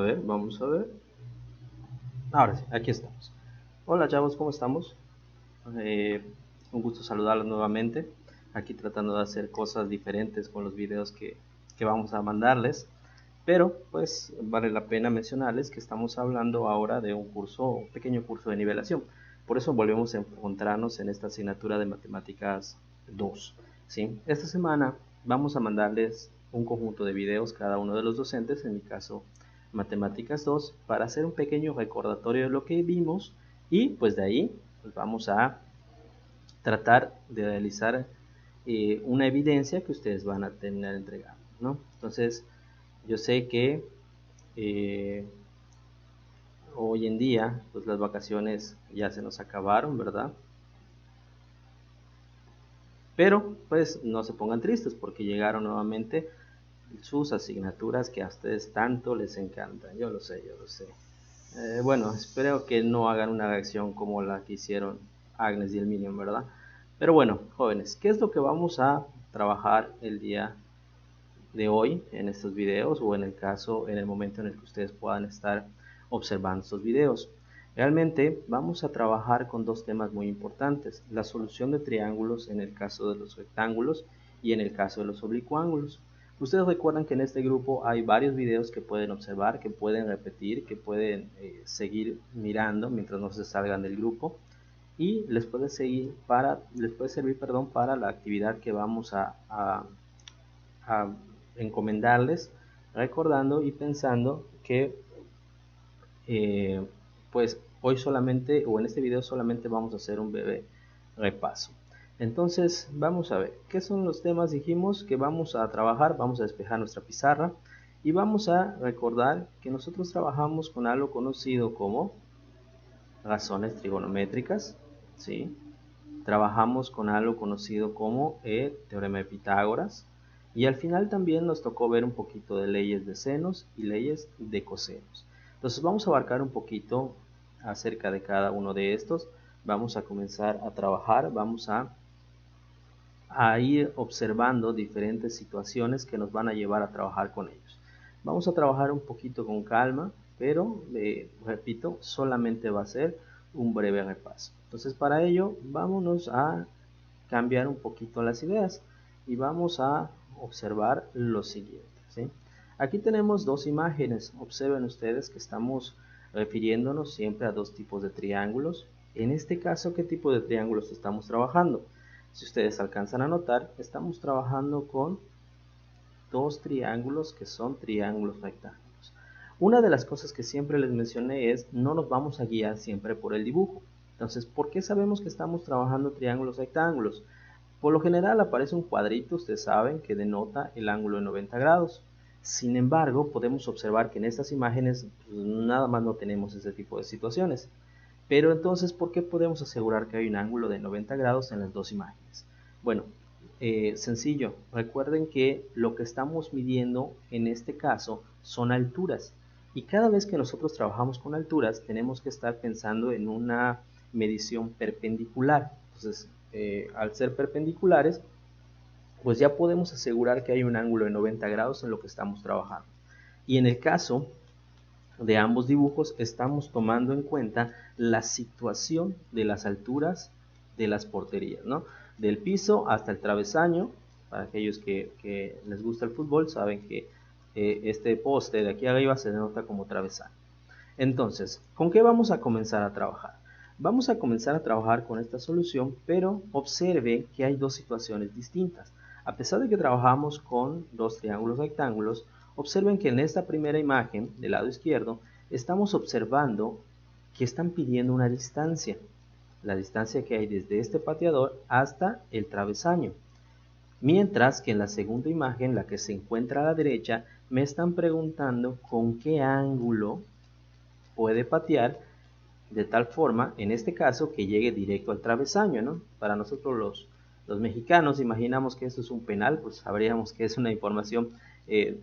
A ver, vamos a ver. Ahora sí, aquí estamos. Hola chavos, ¿cómo estamos? Eh, un gusto saludarlos nuevamente. Aquí tratando de hacer cosas diferentes con los videos que vamos a mandarles. Pero pues vale la pena mencionarles que estamos hablando ahora de un pequeño curso de nivelación. Por eso volvemos a encontrarnos en esta asignatura de matemáticas 2. ¿Sí? Esta semana vamos a mandarles un conjunto de videos cada uno de los docentes, en mi caso matemáticas 2, para hacer un pequeño recordatorio de lo que vimos y pues de ahí pues, vamos a tratar de realizar una evidencia que ustedes van a terminar entregando, ¿no? Entonces, yo sé que eh, hoy en día pues las vacaciones ya se nos acabaron, ¿verdad? Pero pues no se pongan tristes porque llegaron nuevamente sus asignaturas que a ustedes tanto les encantan. Yo lo sé, yo lo sé. Bueno, espero que no hagan una reacción como la que hicieron Agnes y el Minion, ¿verdad? Pero bueno, jóvenes, ¿qué es lo que vamos a trabajar el día de hoy en estos videos o en el caso, en el momento en el que ustedes puedan estar observando estos videos? Realmente vamos a trabajar con dos temas muy importantes: la solución de triángulos en el caso de los rectángulos y en el caso de los oblicuángulos. Ustedes recuerdan que en este grupo hay varios videos que pueden observar, que pueden repetir, que pueden seguir mirando mientras no se salgan del grupo, y les puede servir, perdón, para la actividad que vamos a encomendarles, recordando y pensando que eh, pues hoy solamente, o en este video solamente vamos a hacer un breve repaso. Entonces vamos a ver qué son los temas. Dijimos que vamos a trabajar, vamos a despejar nuestra pizarra y vamos a recordar que nosotros trabajamos con algo conocido como razones trigonométricas, ¿sí? Trabajamos con algo conocido como el teorema de Pitágoras, y al final también nos tocó ver un poquito de leyes de senos y leyes de cosenos. Entonces vamos a abarcar un poquito acerca de cada uno de estos. Vamos a comenzar a trabajar, vamos a ir observando diferentes situaciones que nos van a llevar a trabajar con ellos. Vamos a trabajar un poquito con calma, pero repito, solamente va a ser un breve repaso. Entonces para ello vámonos a cambiar un poquito las ideas y vamos a observar lo siguiente, ¿sí? Aquí tenemos dos imágenes. Observen ustedes que estamos refiriéndonos siempre a dos tipos de triángulos. En este caso, ¿qué tipo de triángulos estamos trabajando? Si ustedes alcanzan a notar, estamos trabajando con dos triángulos que son triángulos rectángulos. Una de las cosas que siempre les mencioné es: no nos vamos a guiar siempre por el dibujo. Entonces, ¿por qué sabemos que estamos trabajando triángulos rectángulos? Por lo general aparece un cuadrito, ustedes saben, que denota el ángulo de 90 grados. Sin embargo, podemos observar que en estas imágenes pues, nada más no tenemos ese tipo de situaciones. Pero entonces, ¿por qué podemos asegurar que hay un ángulo de 90 grados en las dos imágenes? Bueno, sencillo. Recuerden que lo que estamos midiendo en este caso son alturas. Y cada vez que nosotros trabajamos con alturas, tenemos que estar pensando en una medición perpendicular. Entonces, al ser perpendiculares, pues ya podemos asegurar que hay un ángulo de 90 grados en lo que estamos trabajando. Y en el caso de ambos dibujos estamos tomando en cuenta la situación de las alturas de las porterías, ¿no? Del piso hasta el travesaño. Para aquellos que les gusta el fútbol saben que este poste de aquí arriba se denota como travesaño. Entonces, ¿con qué vamos a comenzar a trabajar? Vamos a comenzar a trabajar con esta solución, pero observe que hay dos situaciones distintas. A pesar de que trabajamos con dos triángulos rectángulos, observen que en esta primera imagen del lado izquierdo estamos observando que están pidiendo una distancia, la distancia que hay desde este pateador hasta el travesaño. Mientras que en la segunda imagen, la que se encuentra a la derecha, me están preguntando con qué ángulo puede patear de tal forma, en este caso, que llegue directo al travesaño, ¿no? Para nosotros los mexicanos, imaginamos que esto es un penal, pues sabríamos que es una información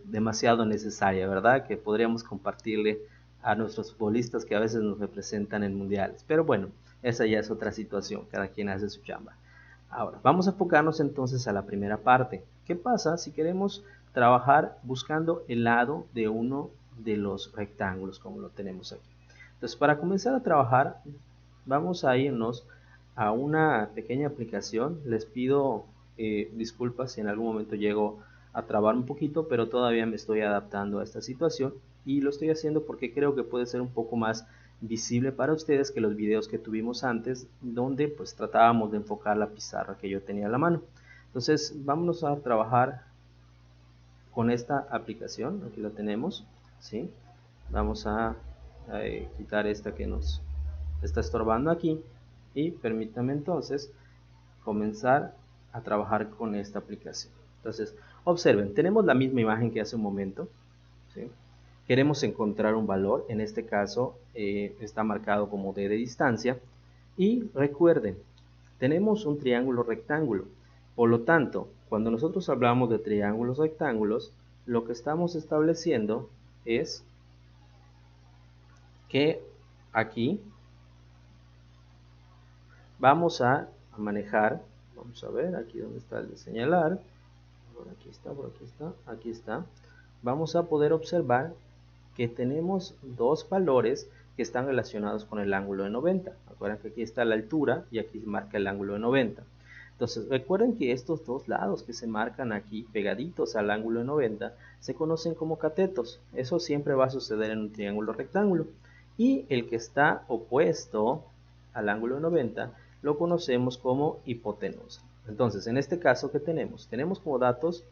demasiado necesaria, ¿verdad? Que podríamos compartirle a nuestros futbolistas que a veces nos representan en mundiales. Pero bueno, esa ya es otra situación, cada quien hace su chamba. Ahora, vamos a enfocarnos entonces a la primera parte. ¿Qué pasa si queremos trabajar buscando el lado de uno de los rectángulos como lo tenemos aquí. Entonces, para comenzar a trabajar, vamos a irnos a una pequeña aplicación. Les pido disculpas si en algún momento llego a trabar un poquito, pero todavía me estoy adaptando a esta situación y lo estoy haciendo porque creo que puede ser un poco más visible para ustedes que los videos que tuvimos antes, donde pues tratábamos de enfocar la pizarra que yo tenía a la mano. Entonces, vámonos a trabajar con esta aplicación. Aquí la tenemos, ¿sí? Vamos a quitar esta que nos está estorbando aquí y permítame entonces comenzar a trabajar con esta aplicación. Entonces, observen, tenemos la misma imagen que hace un momento, ¿sí? Queremos encontrar un valor, en este caso está marcado como d de distancia, y recuerden, tenemos un triángulo rectángulo, por lo tanto, cuando nosotros hablamos de triángulos rectángulos, lo que estamos estableciendo es que aquí vamos a manejar, vamos a ver aquí donde está el de señalar, por aquí está, por aquí está, aquí está, vamos a poder observar que tenemos dos valores que están relacionados con el ángulo de 90. Recuerden que aquí está la altura y aquí se marca el ángulo de 90. Entonces recuerden que estos dos lados que se marcan aquí pegaditos al ángulo de 90 se conocen como catetos. Eso siempre va a suceder en un triángulo rectángulo. Y el que está opuesto al ángulo de 90 lo conocemos como hipotenusa. Entonces en este caso, ¿qué tenemos? Tenemos como datos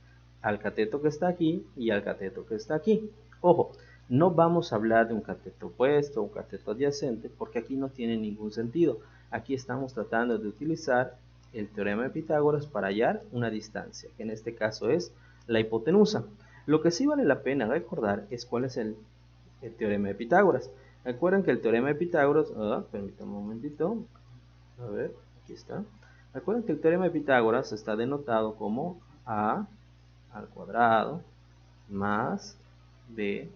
al cateto que está aquí y al cateto que está aquí. Ojo, no vamos a hablar de un cateto opuesto o un cateto adyacente porque aquí no tiene ningún sentido. Aquí estamos tratando de utilizar el teorema de Pitágoras para hallar una distancia, que en este caso es la hipotenusa. Lo que sí vale la pena recordar es cuál es el teorema de Pitágoras. Recuerden que el teorema de Pitágoras, permítanme un momentito, a ver, aquí está. Recuerden que el teorema de Pitágoras está denotado como a al cuadrado más b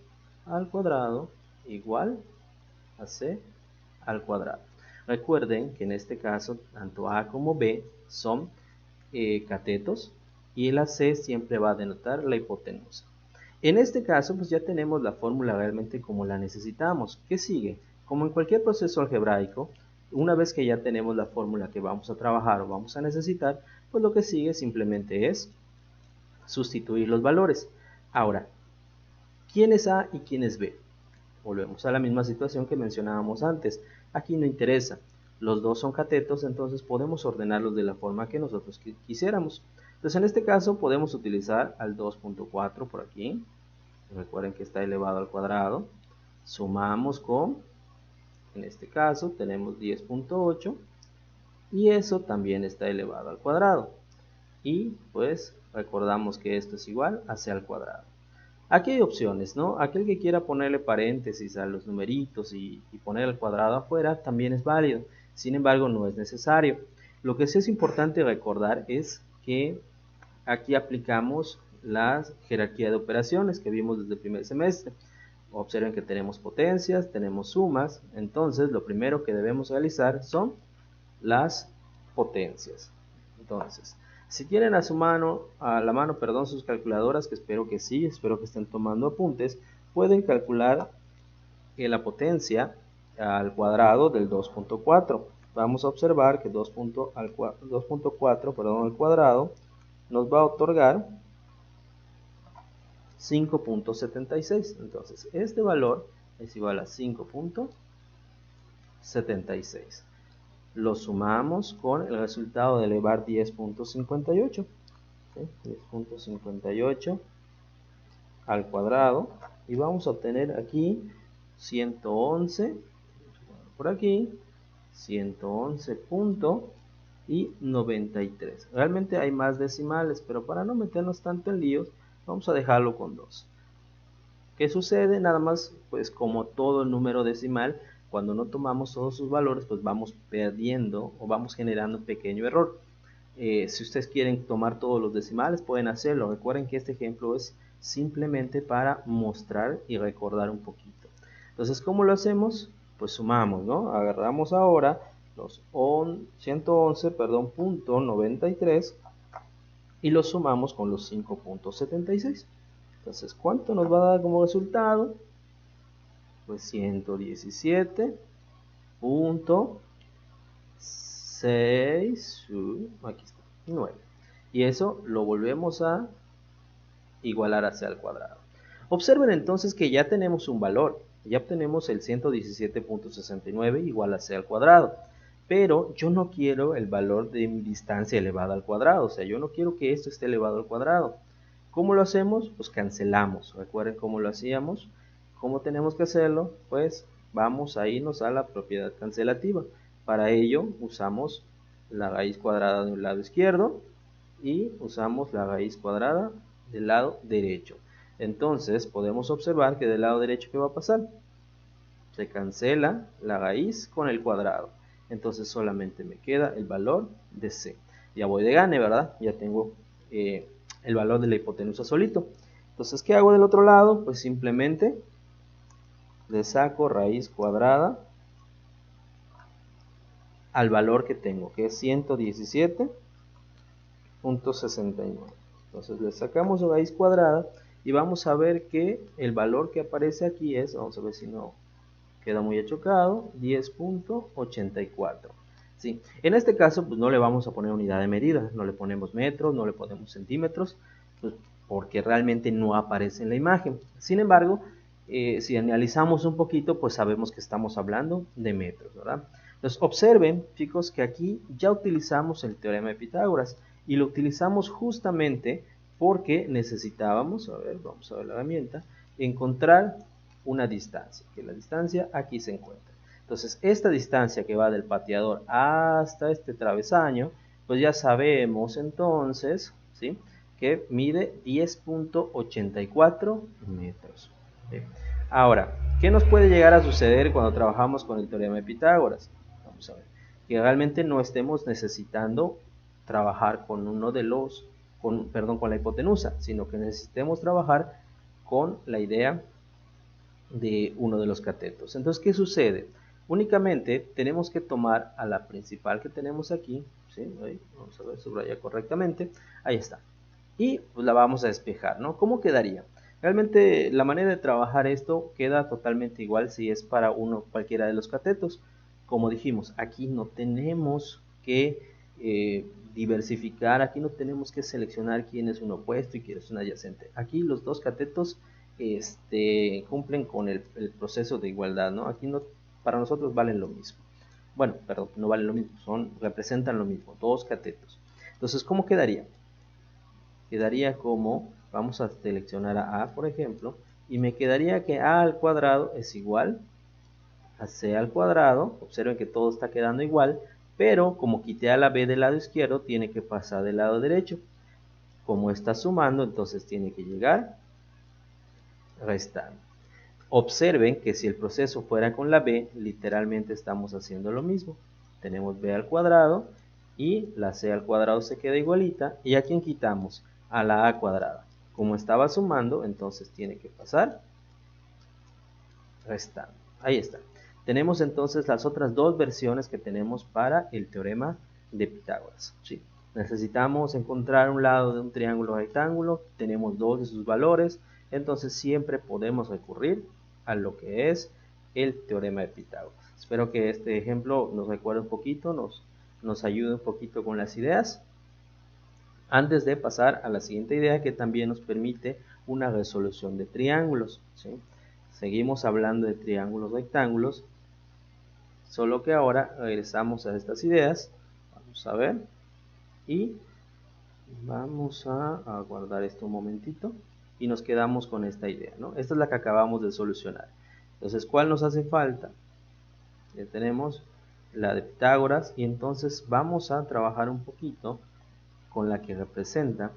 al cuadrado igual a c al cuadrado. Recuerden que en este caso tanto a como b son catetos y la c siempre va a denotar la hipotenusa. En este caso pues ya tenemos la fórmula realmente como la necesitamos. ¿Qué sigue? Como en cualquier proceso algebraico, una vez que ya tenemos la fórmula que vamos a trabajar o vamos a necesitar, pues lo que sigue simplemente es sustituir los valores. Ahora, ¿quién es A y quién es B? Volvemos a la misma situación que mencionábamos antes. Aquí no interesa. Los dos son catetos, entonces podemos ordenarlos de la forma que nosotros quisiéramos. Entonces en este caso podemos utilizar al 2.4 por aquí. Recuerden que está elevado al cuadrado. Sumamos con, en este caso tenemos 10.8 y eso también está elevado al cuadrado. Y pues recordamos que esto es igual a c al cuadrado. Aquí hay opciones, ¿no? Aquel que quiera ponerle paréntesis a los numeritos y poner el cuadrado afuera también es válido. Sin embargo, no es necesario. Lo que sí es importante recordar es que aquí aplicamos la jerarquía de operaciones que vimos desde el primer semestre. Observen que tenemos potencias, tenemos sumas. Entonces, lo primero que debemos realizar son las potencias. Entonces, si tienen a la mano, sus calculadoras, que espero que sí, espero que estén tomando apuntes, pueden calcular la potencia al cuadrado del 2.4. Vamos a observar que 2.4 al cuadrado nos va a otorgar 5.76. Entonces, este valor es igual a 5.76. Lo sumamos con el resultado de elevar 10.58. 10.58 al cuadrado y vamos a obtener aquí 111 por aquí 111.93. Realmente hay más decimales, pero para no meternos tanto en líos vamos a dejarlo con 2. ¿Qué sucede? Nada más, pues como todo número decimal, cuando no tomamos todos sus valores, pues vamos perdiendo o vamos generando un pequeño error. Si ustedes quieren tomar todos los decimales, pueden hacerlo. Recuerden que este ejemplo es simplemente para mostrar y recordar un poquito. Entonces, ¿cómo lo hacemos? Pues sumamos, ¿no? Agarramos ahora los 111.93 y los sumamos con los 5.76. Entonces, ¿cuánto nos va a dar como resultado? pues 117.6, aquí está, 9. Y eso lo volvemos a igualar a c al cuadrado. Observen entonces que ya tenemos un valor, ya obtenemos el 117.69 igual a c al cuadrado, pero yo no quiero el valor de mi distancia elevada al cuadrado, o sea, yo no quiero que esto esté elevado al cuadrado. ¿Cómo lo hacemos? Pues cancelamos. Recuerden cómo lo hacíamos. ¿Cómo tenemos que hacerlo? Pues vamos a irnos a la propiedad cancelativa. Para ello usamos la raíz cuadrada de un lado izquierdo y usamos la raíz cuadrada del lado derecho. Entonces podemos observar que del lado derecho, ¿qué va a pasar? Se cancela la raíz con el cuadrado. Entonces solamente me queda el valor de c. Ya voy de gane, ¿verdad? Ya tengo el valor de la hipotenusa solito. Entonces, ¿qué hago del otro lado? Pues simplemente le saco raíz cuadrada al valor que tengo, que es 117.69. Entonces le sacamos raíz cuadrada y vamos a ver que el valor que aparece aquí es, vamos a ver si no queda muy achocado, 10.84. ¿Sí? En este caso, pues no le vamos a poner unidad de medida, no le ponemos metros, no le ponemos centímetros, pues porque realmente no aparece en la imagen. Sin embargo, si analizamos un poquito, pues sabemos que estamos hablando de metros, ¿verdad? Entonces, observen, chicos, que aquí ya utilizamos el teorema de Pitágoras y lo utilizamos justamente porque necesitábamos, a ver, vamos a ver la herramienta, encontrar una distancia, que la distancia aquí se encuentra. Entonces, esta distancia que va del pateador hasta este travesaño, pues ya sabemos entonces, ¿sí?, que mide 10.84 metros. ¿Sí? Ahora, ¿qué nos puede llegar a suceder cuando trabajamos con el teorema de Pitágoras? Vamos a ver, que realmente no estemos necesitando trabajar con uno de los, con la hipotenusa, sino que necesitemos trabajar con la idea de uno de los catetos. Entonces, ¿qué sucede? Únicamente tenemos que tomar a la principal que tenemos aquí, ¿sí? Ahí, vamos a ver, subraya correctamente, ahí está, y pues la vamos a despejar, ¿no? ¿Cómo quedaría? Realmente la manera de trabajar esto queda totalmente igual si es para cualquiera de los catetos. Como dijimos, aquí no tenemos que diversificar, aquí no tenemos que seleccionar quién es un opuesto y quién es un adyacente. Aquí los dos catetos cumplen con el proceso de igualdad, ¿no? Aquí no, para nosotros valen lo mismo. Bueno, perdón, no valen lo mismo, representan lo mismo, dos catetos. Entonces, ¿cómo quedaría? Quedaría como, vamos a seleccionar a, por ejemplo, y me quedaría que a al cuadrado es igual a c al cuadrado. Observen que todo está quedando igual, pero como quité a la b del lado izquierdo, tiene que pasar del lado derecho. Como está sumando, entonces tiene que llegar restando. Observen que si el proceso fuera con la b, literalmente estamos haciendo lo mismo. Tenemos b al cuadrado y la c al cuadrado se queda igualita. ¿Y a quién quitamos? A la a cuadrada. Como estaba sumando, entonces tiene que pasar restando. Ahí está. Tenemos entonces las otras dos versiones que tenemos para el teorema de Pitágoras. ¿Sí? Necesitamos encontrar un lado de un triángulo rectángulo, tenemos dos de sus valores, entonces siempre podemos recurrir a lo que es el teorema de Pitágoras. Espero que este ejemplo nos recuerde un poquito, nos ayude un poquito con las ideas, antes de pasar a la siguiente idea que también nos permite una resolución de triángulos. ¿Sí? Seguimos hablando de triángulos rectángulos, solo que ahora regresamos a estas ideas. Vamos a ver y vamos a guardar esto un momentito y nos quedamos con esta idea, ¿no? Esta es la que acabamos de solucionar. Entonces, ¿cuál nos hace falta? Ya tenemos la de Pitágoras y entonces vamos a trabajar un poquito con la que representa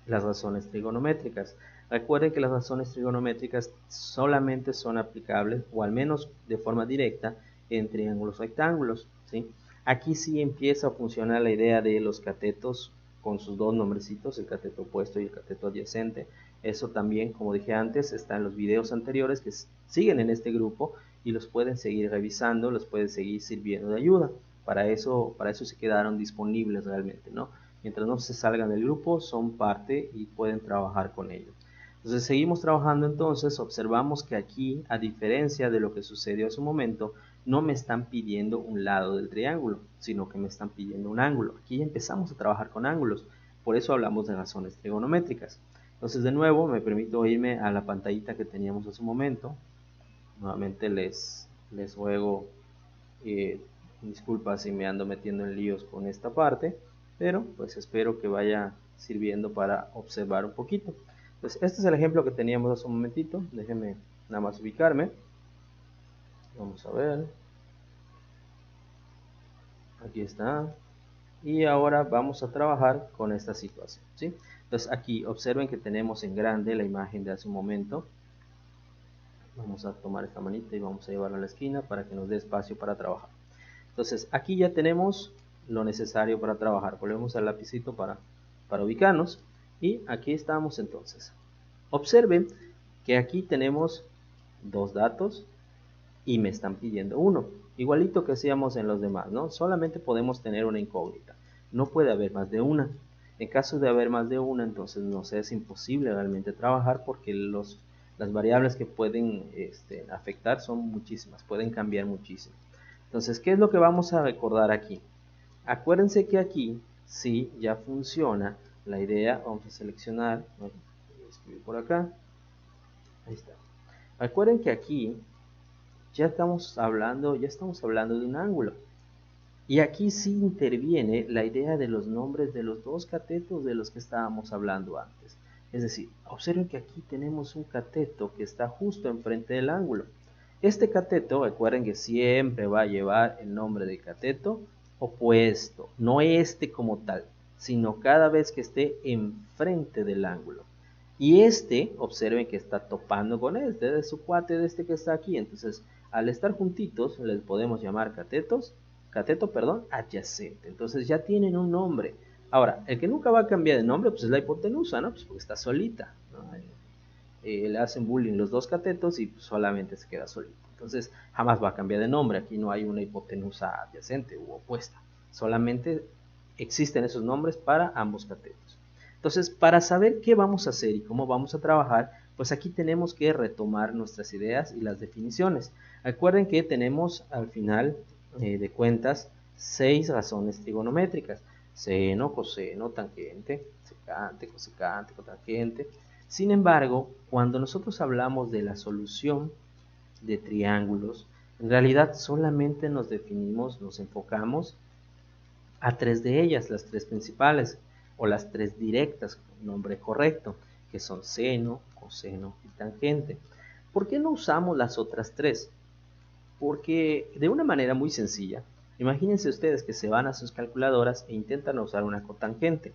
las razones trigonométricas. Recuerden que las razones trigonométricas solamente son aplicables, o al menos de forma directa, en triángulos rectángulos, ¿sí? Aquí sí empieza a funcionar la idea de los catetos con sus dos nombrecitos, el cateto opuesto y el cateto adyacente. Eso también, como dije antes, está en los videos anteriores que siguen en este grupo y los pueden seguir revisando, los pueden seguir sirviendo de ayuda. Para eso se quedaron disponibles realmente, ¿no? Mientras no se salgan del grupo, son parte y pueden trabajar con ellos. Entonces seguimos trabajando entonces, observamos que aquí, a diferencia de lo que sucedió hace un momento, no me están pidiendo un lado del triángulo, sino que me están pidiendo un ángulo. Aquí ya empezamos a trabajar con ángulos, por eso hablamos de razones trigonométricas. Entonces de nuevo me permito irme a la pantallita que teníamos hace un momento. Nuevamente les ruego disculpas si me ando metiendo en líos con esta parte, pero pues espero que vaya sirviendo para observar un poquito. Entonces este es el ejemplo que teníamos hace un momentito. Déjenme nada más ubicarme. Vamos a ver. Aquí está. Y ahora vamos a trabajar con esta situación, ¿sí? Entonces aquí observen que tenemos en grande la imagen de hace un momento. Vamos a tomar esta manita y vamos a llevarla a la esquina para que nos dé espacio para trabajar. Entonces aquí ya tenemos lo necesario para trabajar. Volvemos al lapicito para ubicarnos. Y aquí estamos entonces. Observen que aquí tenemos dos datos y me están pidiendo uno. Igualito que hacíamos en los demás, ¿no? Solamente podemos tener una incógnita. No puede haber más de una. En caso de haber más de una, entonces nos es imposible realmente trabajar porque las variables que pueden afectar son muchísimas, pueden cambiar muchísimo. Entonces, ¿qué es lo que vamos a recordar aquí? Acuérdense que aquí sí ya funciona la idea. Vamos a seleccionar, voy a escribir por acá, ahí está. Recuerden que aquí ya estamos hablando de un ángulo. Y aquí sí interviene la idea de los nombres de los dos catetos de los que estábamos hablando antes. Es decir, observen que aquí tenemos un cateto que está justo enfrente del ángulo. Este cateto, recuerden que siempre va a llevar el nombre del cateto opuesto, no este como tal, sino cada vez que esté enfrente del ángulo. Y observen que está topando con de su cuate de este que está aquí. Entonces, al estar juntitos, les podemos llamar cateto, adyacente. Entonces ya tienen un nombre. Ahora, el que nunca va a cambiar de nombre, pues es la hipotenusa, ¿no? Pues porque está solita, ¿no? Le hacen bullying los dos catetos y pues, solamente se queda solito. Entonces, jamás va a cambiar de nombre. Aquí no hay una hipotenusa adyacente u opuesta. Solamente existen esos nombres para ambos catetos. Entonces, para saber qué vamos a hacer y cómo vamos a trabajar, pues aquí tenemos que retomar nuestras ideas y las definiciones. Recuerden que tenemos al final de cuentas 6 razones trigonométricas: seno, coseno, tangente, secante, cosecante, cotangente. Sin embargo, cuando nosotros hablamos de la solución de triángulos, en realidad solamente nos enfocamos a 3 de ellas, las 3 principales, o las 3 directas, nombre correcto, que son seno, coseno y tangente. ¿Por qué no usamos las otras 3? Porque de una manera muy sencilla, imagínense ustedes que se van a sus calculadoras e intentan usar una cotangente.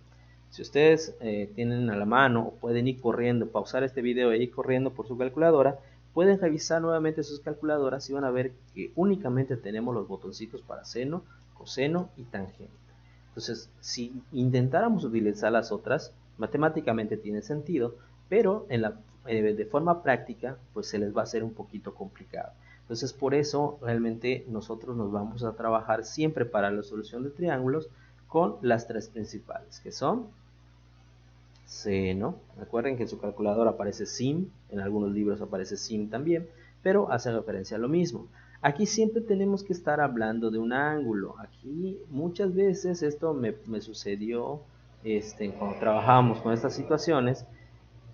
Si ustedes tienen a la mano o pueden ir corriendo, pausar este video e ir corriendo por su calculadora, pueden revisar nuevamente sus calculadoras y van a ver que únicamente tenemos los botoncitos para seno, coseno y tangente. Entonces, si intentáramos utilizar las otras, matemáticamente tiene sentido, pero de forma práctica, pues se les va a hacer un poquito complicado. Entonces, por eso realmente nosotros nos vamos a trabajar siempre para la solución de triángulos con las 3 principales, que son seno. Recuerden que en su calculadora aparece sin, en algunos libros aparece sin también, pero hace referencia a lo mismo. Aquí siempre tenemos que estar hablando de un ángulo. Aquí muchas veces esto me sucedió cuando trabajábamos con estas situaciones,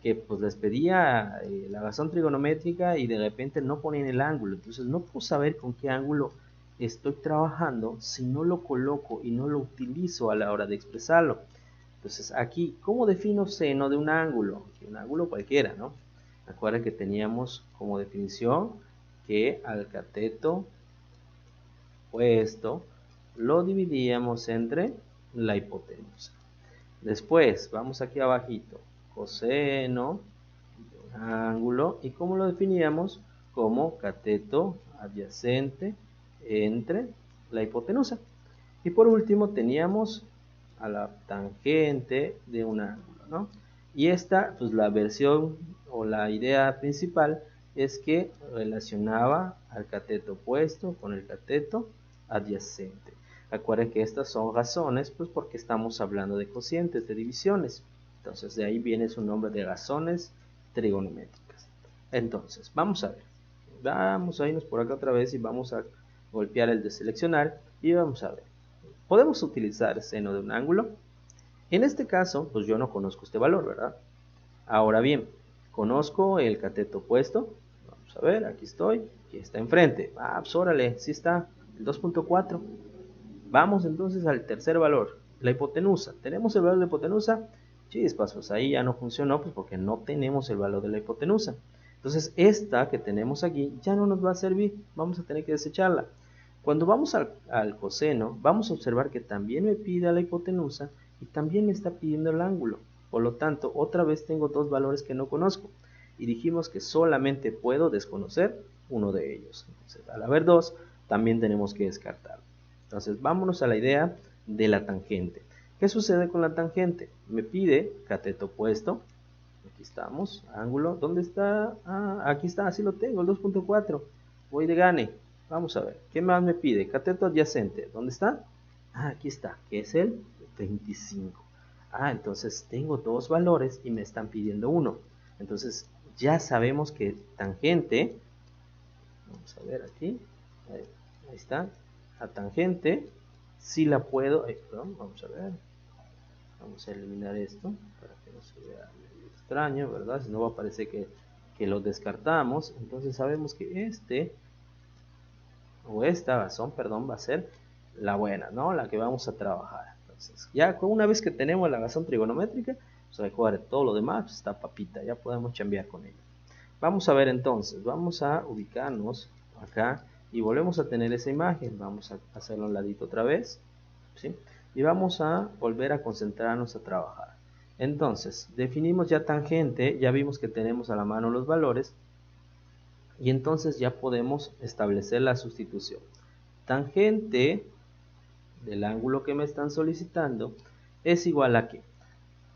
que pues les pedía la razón trigonométrica y de repente no ponen el ángulo. Entonces no puedo saber con qué ángulo estoy trabajando si no lo coloco y no lo utilizo a la hora de expresarlo. Entonces aquí, ¿cómo defino seno de un ángulo? Un ángulo cualquiera, ¿no? Recuerden que teníamos como definición que al cateto opuesto lo dividíamos entre la hipotenusa. Después, vamos aquí abajito, coseno de un ángulo, y ¿cómo lo definíamos? Como cateto adyacente entre la hipotenusa. Y por último teníamos a la tangente de un ángulo, ¿no? Y esta, pues la versión o la idea principal es que relacionaba al cateto opuesto con el cateto adyacente. Recuerden que estas son razones, pues porque estamos hablando de cocientes, de divisiones. Entonces de ahí viene su nombre de razones trigonométricas. Entonces, vamos a ver. Vamos a irnos por acá otra vez y vamos a golpear el de seleccionar y vamos a ver. Podemos utilizar seno de un ángulo. En este caso, pues yo no conozco este valor, ¿verdad? Ahora bien, conozco el cateto opuesto. Vamos a ver, aquí estoy. Aquí está enfrente. Ah, pues órale, sí está, el 2.4. Vamos entonces al tercer valor, la hipotenusa. ¿Tenemos el valor de la hipotenusa? Chispas, pues ahí ya no funcionó, pues porque no tenemos el valor de la hipotenusa. Entonces esta que tenemos aquí ya no nos va a servir, vamos a tener que desecharla. Cuando vamos al coseno, vamos a observar que también me pide la hipotenusa y también me está pidiendo el ángulo. Por lo tanto, otra vez tengo dos valores que no conozco. Y dijimos que solamente puedo desconocer uno de ellos. Entonces, al haber dos, también tenemos que descartarlo. Entonces, vámonos a la idea de la tangente. ¿Qué sucede con la tangente? Me pide cateto opuesto. Aquí estamos, ángulo. ¿Dónde está? Ah, aquí está, así lo tengo, el 2.4. Voy de gane. Vamos a ver, ¿qué más me pide? Cateto adyacente, ¿dónde está? Ah, aquí está, que es el 25. Ah, entonces tengo dos valores y me están pidiendo uno. Entonces ya sabemos que tangente, vamos a ver aquí, ahí está, la tangente, si la puedo, perdón, vamos a ver, vamos a eliminar esto para que no se vea medio extraño, ¿verdad? Si no va a parecer que lo descartamos. Entonces sabemos que esta razón, perdón, va a ser la buena, ¿no? La que vamos a trabajar. Entonces, ya una vez que tenemos la razón trigonométrica, pues recuerden, todo lo demás pues, está papita, ya podemos chambear con ella. Vamos a ver entonces, vamos a ubicarnos acá y volvemos a tener esa imagen. Vamos a hacerlo a un ladito otra vez, ¿sí? Y vamos a volver a concentrarnos a trabajar. Entonces, definimos ya tangente, ya vimos que tenemos a la mano los valores. Y entonces ya podemos establecer la sustitución. Tangente del ángulo que me están solicitando es igual a ¿qué?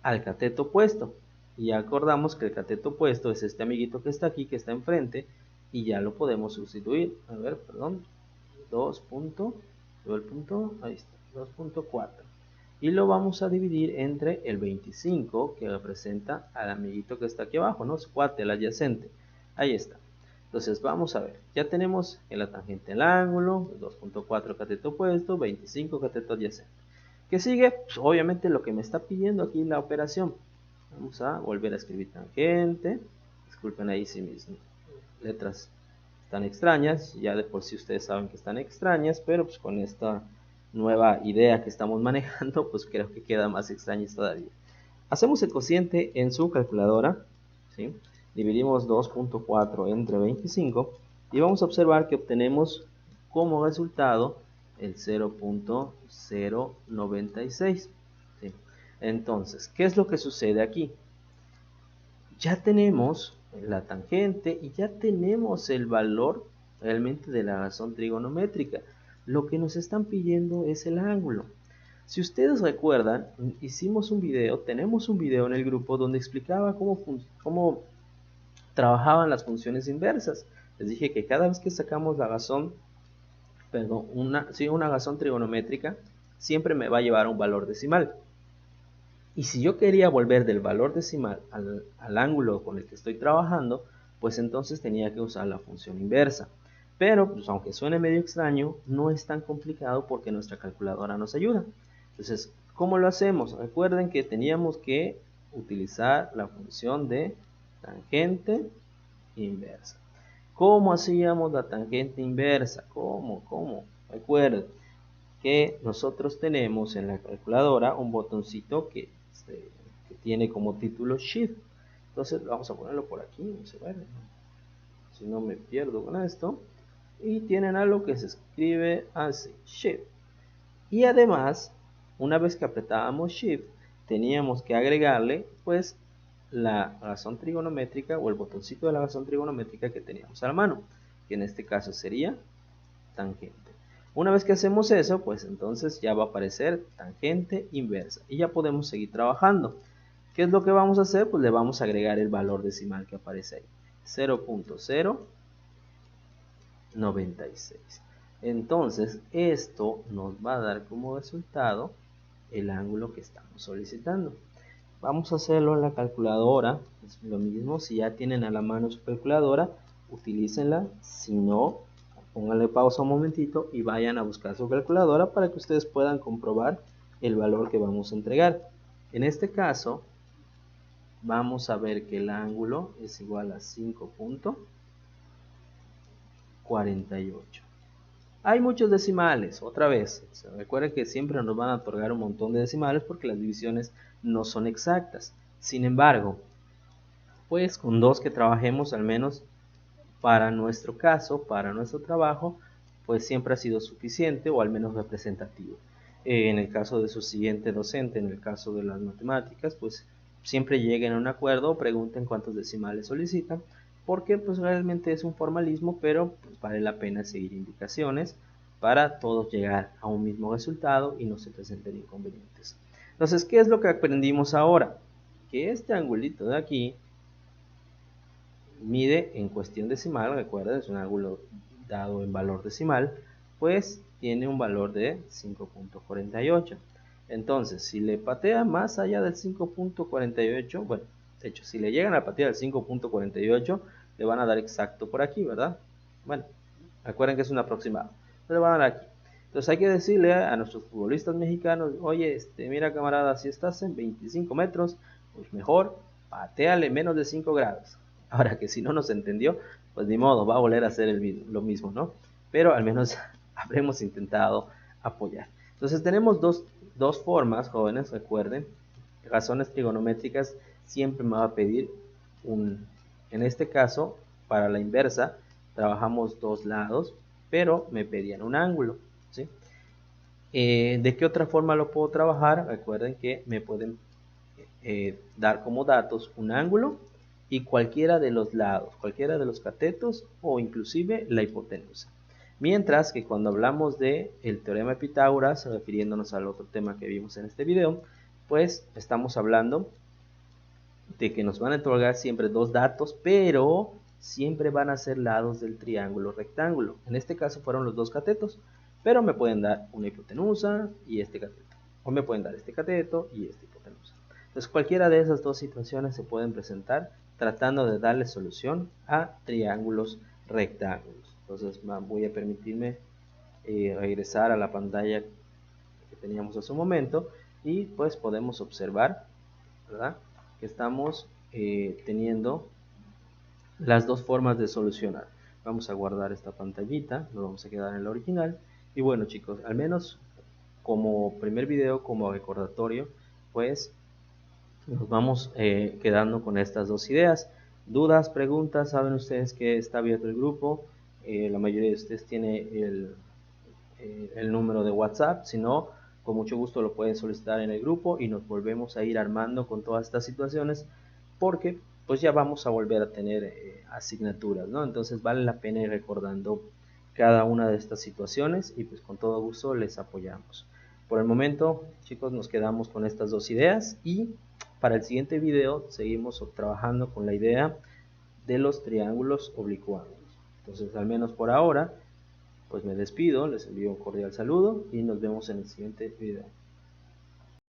Al cateto opuesto. Y ya acordamos que el cateto opuesto es este amiguito que está aquí, que está enfrente, y ya lo podemos sustituir. A ver, perdón, 2. El punto, ahí está, 2.4. Y lo vamos a dividir entre el 25, que representa al amiguito que está aquí abajo, ¿no? Su cuate, el adyacente. Ahí está. Entonces vamos a ver, ya tenemos en la tangente el ángulo, 2.4 cateto opuesto, 25 cateto adyacente. ¿Qué sigue? Pues obviamente lo que me está pidiendo aquí la operación. Vamos a volver a escribir tangente. Disculpen ahí si mis letras están extrañas, ya de por sí ustedes saben que están extrañas, pero pues con esta nueva idea que estamos manejando, pues creo que queda más extrañas todavía. Hacemos el cociente en su calculadora, ¿sí? Dividimos 2.4 entre 25 y vamos a observar que obtenemos como resultado el 0.096. ¿sí? Entonces, ¿qué es lo que sucede aquí? Ya tenemos la tangente y ya tenemos el valor realmente de la razón trigonométrica. Lo que nos están pidiendo es el ángulo. Si ustedes recuerdan, hicimos un video, tenemos un video en el grupo donde explicaba cómo trabajaban las funciones inversas. Les dije que cada vez que sacamos la razón, perdón, una razón trigonométrica, siempre me va a llevar a un valor decimal. Y si yo quería volver del valor decimal al ángulo con el que estoy trabajando, pues entonces tenía que usar la función inversa. Pero, pues aunque suene medio extraño, no es tan complicado porque nuestra calculadora nos ayuda. Entonces, ¿cómo lo hacemos? Recuerden que teníamos que utilizar la función de tangente inversa. ¿Cómo hacíamos la tangente inversa? ¿Cómo? Recuerden que nosotros tenemos en la calculadora un botoncito que tiene como título Shift. Entonces vamos a ponerlo por aquí, vamos a ver, si no me pierdo con esto. Y tienen algo que se escribe así, Shift. Y además, una vez que apretábamos Shift, teníamos que agregarle pues la razón trigonométrica o el botoncito de la razón trigonométrica que teníamos a la mano, que en este caso sería tangente. Una vez que hacemos eso, pues entonces ya va a aparecer tangente inversa y ya podemos seguir trabajando. ¿Qué es lo que vamos a hacer? Pues le vamos a agregar el valor decimal que aparece ahí, 0.096. Entonces esto nos va a dar como resultado el ángulo que estamos solicitando. Vamos a hacerlo en la calculadora, es lo mismo. Si ya tienen a la mano su calculadora, utilícenla. Si no, pónganle pausa un momentito y vayan a buscar su calculadora para que ustedes puedan comprobar el valor que vamos a entregar. En este caso, vamos a ver que el ángulo es igual a 5.48. Hay muchos decimales, otra vez. Recuerden que siempre nos van a otorgar un montón de decimales porque las divisiones no son exactas. Sin embargo, pues con dos que trabajemos al menos para nuestro caso, para nuestro trabajo, pues siempre ha sido suficiente o al menos representativo. En el caso de su siguiente docente, en el caso de las matemáticas, pues siempre lleguen a un acuerdo o pregunten cuántos decimales solicitan, porque pues realmente es un formalismo, pero pues, vale la pena seguir indicaciones para todos llegar a un mismo resultado y no se presenten inconvenientes. Entonces, ¿qué es lo que aprendimos ahora? Que este angulito de aquí mide en cuestión decimal, recuerden, es un ángulo dado en valor decimal, pues tiene un valor de 5.48. Entonces, si le patea más allá del 5.48, bueno, de hecho, si le llegan a patear el 5.48, le van a dar exacto por aquí, ¿verdad? Bueno, recuerden que es un aproximado, le van a dar aquí. Entonces hay que decirle a nuestros futbolistas mexicanos, oye, mira camarada, si estás en 25 metros, pues mejor pateale menos de 5 grados. Ahora que si no nos entendió, pues ni modo, va a volver a hacer lo mismo, ¿no? Pero al menos habremos intentado apoyar. Entonces tenemos dos formas, jóvenes, recuerden, razones trigonométricas siempre me va a pedir en este caso, para la inversa, trabajamos dos lados, pero me pedían un ángulo, ¿sí? ¿De qué otra forma lo puedo trabajar? Recuerden que me pueden dar como datos un ángulo y cualquiera de los lados, cualquiera de los catetos o inclusive la hipotenusa. Mientras que cuando hablamos de el teorema de Pitágoras, refiriéndonos al otro tema que vimos en este video, pues estamos hablando de que nos van a otorgar siempre dos datos, pero siempre van a ser lados del triángulo rectángulo. En este caso fueron los dos catetos, pero me pueden dar una hipotenusa y este cateto, o me pueden dar este cateto y esta hipotenusa. Entonces cualquiera de esas dos situaciones se pueden presentar tratando de darle solución a triángulos rectángulos. Entonces voy a permitirme regresar a la pantalla que teníamos hace un momento y pues podemos observar, ¿verdad?, que estamos teniendo las dos formas de solucionar. Vamos a guardar esta pantallita, nos vamos a quedar en la original. Y bueno chicos, al menos como primer video, como recordatorio, pues nos vamos quedando con estas dos ideas. Dudas, preguntas, saben ustedes que está abierto el grupo. La mayoría de ustedes tiene el número de WhatsApp, si no, con mucho gusto lo pueden solicitar en el grupo y nos volvemos a ir armando con todas estas situaciones porque pues ya vamos a volver a tener asignaturas, ¿no? Entonces vale la pena ir recordando cada una de estas situaciones y pues con todo gusto les apoyamos. Por el momento, chicos, nos quedamos con estas dos ideas y para el siguiente video seguimos trabajando con la idea de los triángulos oblicuos. Entonces, al menos por ahora, pues me despido, les envío un cordial saludo y nos vemos en el siguiente video.